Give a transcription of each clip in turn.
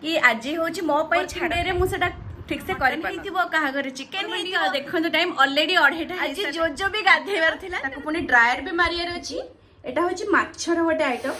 कि आज हूँ मो छाड़े मुझे ठीक से कर चिकेन देखो टाइम ऑलरेडी 2:30 आज जो जो भी गाधेबार थिला ताको पुनी ड्रायर भी मारियार अछि एटा होची माछर गोटे आइटम।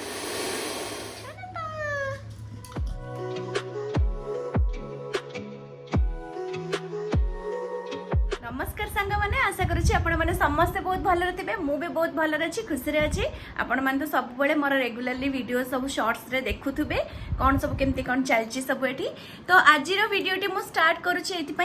नमस्कार सांग मैंने आशा करुच्ची आपण मैंने समस्ते बहुत भल थे मु भी बहुत भल अच्छी खुशी अच्छी आपण मैंने तो सब बड़े मोर रेगुलरली वीडियो सब शॉर्ट्स रे देखुथुबे कौन सब केमती कौन चलची सब एठी। तो आज वीडियोटी मु स्टार्ट करुच्ची एथि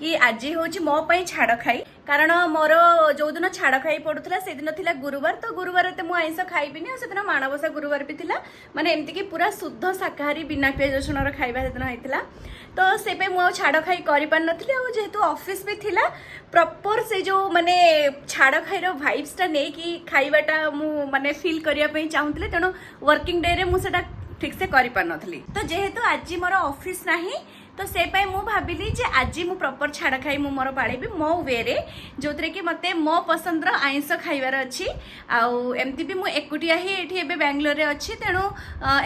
कि आज हूँ मो छाड़ खाई कारण मोर जो दिन छाड़ खाई पड़ूला से दिन थिला गुरुवार तो गुरुवार तो मुझे आइंस खाइबिनी से दिन माणबसा गुरुवार भी थिला माने एमती कि पूरा शुद्ध शाकाहारी बिना पियाज रसुण खाइबा से दिन होता तो से मुझे छाड़ खाई कर पार नी जेहेतु ऑफिस भी थिला प्रॉपर से जो माने छाड़ खाई वाइब्सटा नहीं कि खाइबाटा मु माने फील करने चाहूली तेणु वर्किंग डे रे मुझे ठीक से कर पार नी तो जेहेतु आज मोर ऑफिस नहीं तो से मु भाविली जे आज मु प्रॉपर छाड़ खाई मु मोर पाळिबी मो वे रे जो कि मते मो पसंद रो आइंस खाइबार अछि आउ एमती भी मु एकुटिया ही एठी एबे बेंगलोर रे अछि तेणु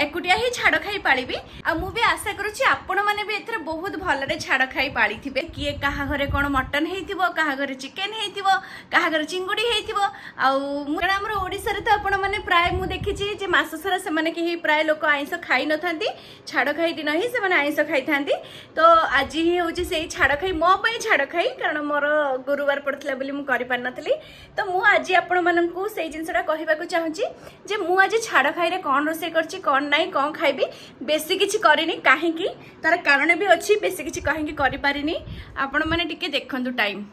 एकुटिया ही छाड़ खाई पाळिबी आ मु भी आशा करूछि आपण माने भी एथरे बहुत भल रे छाड़ खाई पाळी थिबे किए काहा घरे कोन मटन हेइथिबो काहा घरे चिकेन हेइथिबो काहा घरे चिंगुडी हेइथिबो आउ मुरा हमर ओडिसा रे तो आपण माने प्राय मु देखिछि जे मास सारा से माने कि प्राय लोक आइंस खाइ नथांती छाड़ खाई दिन ही से माने आइंस खाइथांती तो आज ही हूँ से छाड़ खाई मो छाड़ खाई कारण मोर गुरुवार पड़ता बोली मुझे कर पार नी तो मुझे आज आपण मानू से जिनसा कहवाक चाहूँगी जे मु आज छाड़ खाई कौन रोसे कर कौन ना कौन खाइबी बेसी किसी करनी कहीं तार कारण भी अच्छी बेसी किसी कहीं करें आपण मैंने टिके देखु टाइम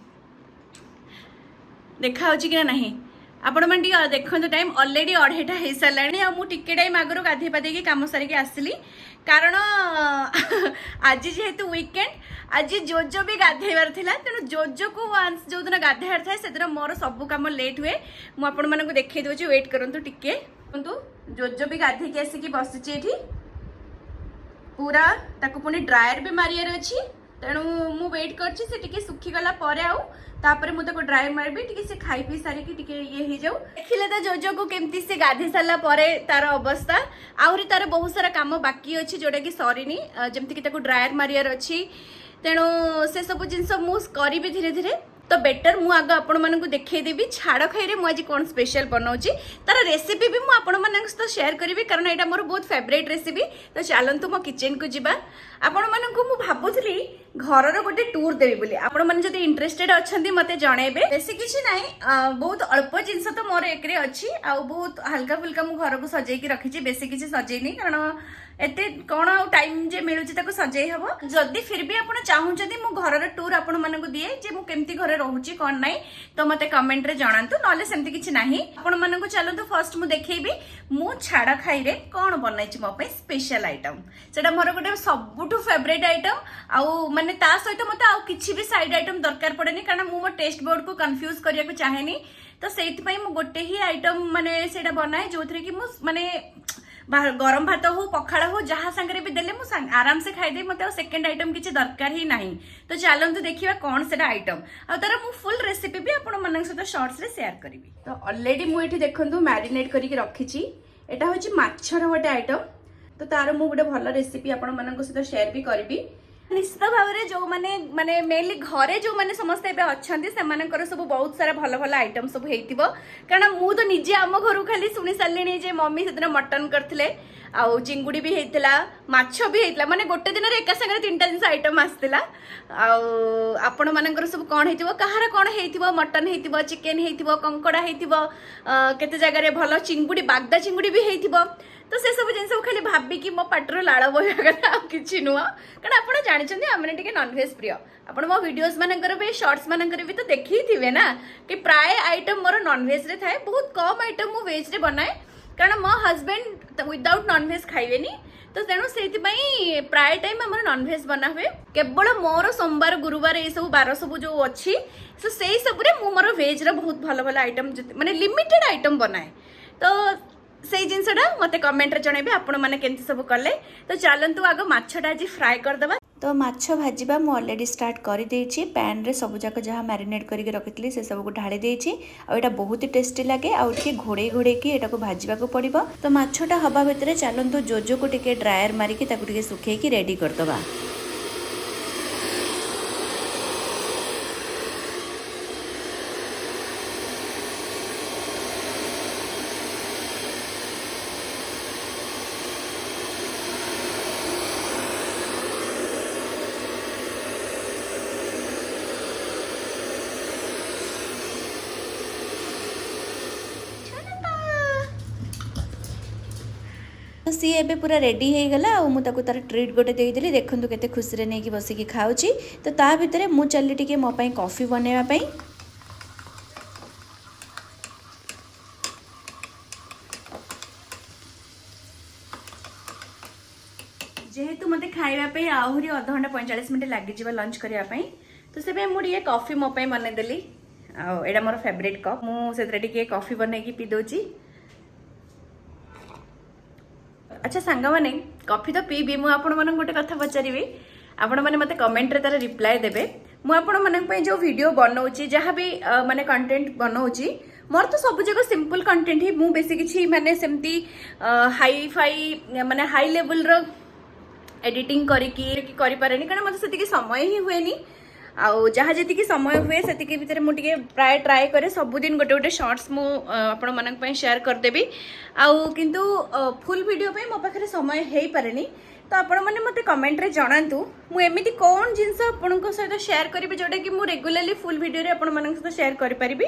देखा कि ना आपण मैंने देखो टाइम ऑलरेडी 2:30 हो सारे आ मुझे टाइम आगु गाधे पाधे कम सारिक आसली कारण आज जेहेतु वीकेंड आज जो जो भी गाधेबार थिला तेणु जो जो को वांस जो दिन गाधेबार थाए से दिन मोर सब काम लेट हुए मुझे देखई दूसरी वेट करंतु टिके जो जो भी गाधे के आसिक बसुची एठी पूरा ताको पुनी ड्रायर भी मारियार अछि तेणु मु वेट करछि से टिके सुखी गला परे आउ तापर मु ताको ड्रायर मारबी टिके से खाई पी सारी की टिके ये हो जाऊ देखिले तो जो जो को केमती से गाधे सारा परे तार अवस्था आहुरी तार बहुत सारा काम बाकी अच्छी जोटा कि सरीनी जमती कि ताको ड्रायर मारियार अच्छी तेणु से सब जिनस मु करी धीरे धीरे तो बेटर मु आग आपण मानकु देखैदेबी छाड़ खाई मु आज कौन स्पेशल बनाऊँगी तार रेसिपी भी मु आपण मानक सहित शेयर करी कारण यहाँ मोर बहुत फेवरेट रेसिपी तो चलतु मो किचन को जीवा आपण मानकु मु भाबुथली घर गोटे टूर देवी बोली आपण माने जदि इंटरेस्टेड अछंती मते जणेबे बेसी किछि नाही बहुत अल्प जिनस तो मोर एकरे अछि आ बहुत हल्का फुल्का मु घर को सजै की रखिछि बेसी किछि सजैनी कारण एते कौन टाइम जे मिलुची ताको सजै हबो जदि फिर भी आपण चाहूचंदी मु घर टूर आपण मानकु दिए जे मु केमती घरे रहूची कोन नाही तो मते कमेंट रे जणांतु नले सेमती किछि नाही आपण मानकु चलंतु फर्स्ट मु देखैबी मु छाड़ा खाई रे कोन बनाइछि मो पे स्पेशल आइटम सेटा मोर गोटे सबुठु फेवरेट आइटम आउ माने ता सहित मते आउ किछि भी साइड आइटम दरकार पड़ेनी कारण मु मो टेस्ट बोर्ड को कंफ्यूज करिया को चाहेनी तो सेति पई मु गोटे ही आइटम माने सेटा बनाए जोथरे कि मु माने गरम भात हो पखाड़ हो जहाँ सांगे भी देले मु आराम से खाई दे मते सेकंड आइटम किसी दरकार ही नहीं तो चलतु देखिए कौन से आइटम आ तार मु फुल रेसिपी भी आपण मन सहित शॉर्ट्स रे शेयर करी तो ऑलरेडी मु एठी देखंतु मैरिनेट करके रखिछि एटा होछि माछर गोटे आइटम तो तार मु गोटे भल रेसिपी आपण मन सहित शेयर भी करी निश्चित भाव में जो माने माने मेनली घरे जो माने समस्ते एबे अछंती सेमानकर सब बहुत सारा भल भल आइटम सब हेइतिबो कारण मु तो निजे आम घर खाली सुनी सारलिनी जे मम्मी से दिन मटन करथिले आउ चिंगुड़ी भी हेइतिला माछ भी हेइतिला माने गोटे दिन रे एका संगे तीनटा जिंस आइटम आस्तिला आउ आपण मानकर सब कोन हेइतिबो कहार कोन हेइतिबो मटन हेइतिबो चिकेन हेइतिबो कंकड़ा हेइतिबो केते जगह रे भल चिंगुड़ी बागदा चिंगुड़ी भी हेइतिबो तो से सब जिन खाली भाविकी मो पाटर लाड़ बहगा कि नुह कारण आप जानते आमने टे नॉनवेज प्रिय आप मो वीडियोस मानकर भी शॉर्ट्स मानकर भी तो देखी थे ना कि प्राय आइटम मोर नॉनवेज रे थाए बहुत कम आइटम मु वेज रे बनाए कारण मो हस्बैंड विदाउट नॉनवेज खाइबेनी तो तेणु से प्राय टाइम आम नॉनवेज बना हुए केवल मोर सोमवार गुरुवार ये सब बार सब जो अच्छी तो से सब मोर वेज रो बहुत भल भल आइटम माने लिमिटेड आइटम बनाए तो से जिनसा मत कमेंट रे जनइबे आपण माने केंति सब कले तो चलंतु आगो माछटा आज फ्राए कर दबा तो माछ भाजिबा मु ऑलरेडी स्टार्ट कर देछि पैन रे सब जाक जहाँ मैरिनेट करके रखिथली से सब को ढाली देछि आ एटा बहुत ही टेस्टी लागे आ टिके घोड़े घोड़े की एटा को भाजिबा को पड़िबो। तो माछटा हवा भितरे चलंतु जोजो को टिके ड्रायर मारिकी ताकू टिके सुखेई की रेडी करदबा। तो सी एबे पूरा रेडी हो गला आ मु तार ट्रीट गोटे देदेली देखु केते खुशी नहीं कि बसिकी खाऊची। तो ता भितर मु चली टिके मो पई कॉफी बनैबा पई। जेहेतु मते खाइबा पई आहुरी आधा घंटा 45 मिनिट लागि जिबा लंच करिया पई तो से मु टिके कॉफी मो पई बनै देली आ एडा मोर फेवरेट कप मु सेतरे टिके कॉफी बनै की पी दोची। अच्छा सांग मैंने कॉफी तो पीबी मु आपण मन गोटे कथा पचारि आपण मैंने मते कमेंट रे तार रिप्लाई देबे। मु आपण मन पई जो वीडियो बनाउची जहाँ भी माने कंटेंट बनाउची मोर तो सब जगह सिंपल कंटेंट ही मु बेसी किछि माने सेमती हाई फाई माने हाई लेवल रो एडिटिंग करि पारेनी कारण मते सेति समय ही हुएनी आउ जहाँ जी समय हुए से भितर मुझे प्राय ट्राए करे सबुदिन गोटे गोटे शॉर्ट्स मु आपण मन शेयर करदेवी आउ किंतु फुल वीडियो पे मो पाखे समय हो पारे तो आपण मैंने मते कमेंट रे जणातु मु एमिति कौन जिनस आपण सहित शेयर करी जोटा कि मु रेगुलरली फुल वीडियो रे आपण मन सहित शेयर करि परिबी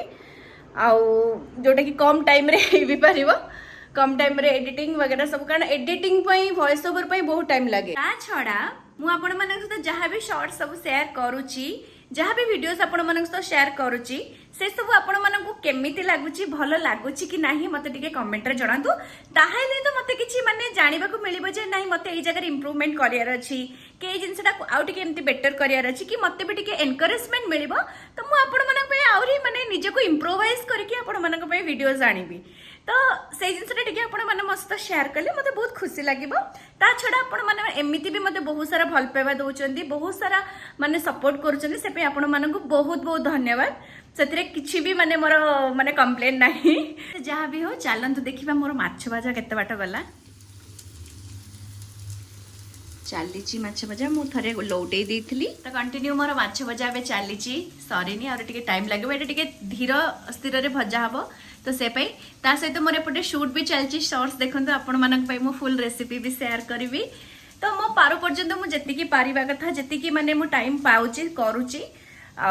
आउ जोटा कि कम टाइम रे हो भी पारिबो कम टाइम रे एडिटिंग वगैरह सब कारण एडिटिंग पई वॉइस ओवर पई बहुत टाइम लागे। ता छडा मु आपण मन सहित जहाँ भी शॉर्ट सब शेयर करूची जहाँ भी वीडियोस आपण मन सहित शेयर करूची से सब आपण मन को केमिति लागुची भलो लागुची कि नाही मते टिके कमेंट रे जणातु ताहाले तो मते किछि माने जानिबा को मिलिबो जे नाही मते एई जगह इंप्रूवमेंट करियार अछि के जिंसटा आउ टिके एमति बेटर करियार अछि कि मते भी टिके एनकरेजमेंट मिलिबो तो मु आपण मन पे आउरी माने निजे को इंप्रोवाइज करके आपण मन पे वीडियोस आनिबी तो से जिनसटा टिके आपण माने मस्त शेयर कले मते बहुत खुशी लागिबो। ता छडा आपण माने एमिति भी मते बहुत सारा भल पाइबा दोचंदी बहुत सारा माने सपोर्ट करूचंदी से पे आपण मानन को बहुत बहुत धन्यवाद। सेतिरे किछि भी माने मोर माने कंप्लेन नाही जहाँ भी हो चलंतु देखिबा मोर माछ भाजा केते बाट गला चलीची माछ भजा मु थरे लौटे देइथिली तो कंटिन्यू मोर माछ भजा बे चलीची सरीनी और टिके टाइम लागबो एटा टिके धीर स्थिर रे भजा हबो तो से पई ता सहित मोर एपटे शूट भी चलची शॉर्ट्स देखंतु आपण मानक पई मु फुल रेसिपी भी शेयर करबी तो मो पारो पर्यंत मु जति की पारिबा कथा जति की माने मु टाइम पाउची करूची आ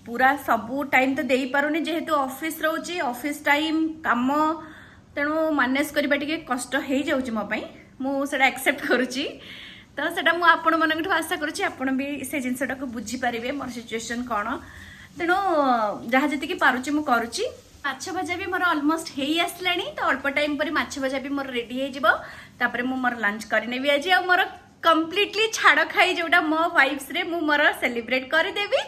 पूरा सबू टाइम तो देई पारुनी जेहेतु ऑफिस रहउची ऑफिस टाइम काम तेणु मैनेज करबा टिके कष्ट हे जाउची मो पई मु सेटा एक्सेप्ट करूची तो सेटा मु आपण मनक आशा करूची आपण भी से जिनसटा को बुझी पारिबे मोर सिचुएशन कोन तेणु जहाँ जी पारुची मु करूची। माछ भजा भी मोर ऑलमोस्ट हे आसलानी तो अल्प टाइम पर माछ भजा भी मोर रेडी हो जिवो तापरे मु मोर लंच करनेबी आज आ मोर कंप्लीटली छाड़ खाई जोटा मो वाइफ्स रे मु मोर सेलिब्रेट कर देबी।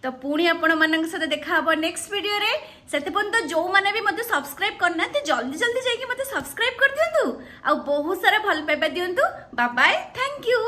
तो पुणी आपण मानक साथ देखा हबो नेक्स्ट वीडियो रे सेते पर्यंत जो माने भी मते सब्सक्राइब करना ते जल्दी जल्दी जाई कि मते सब्सक्राइब कर दियंतु आ बहुत सारा भल पाइबा दियंतु। Bye bye thank you.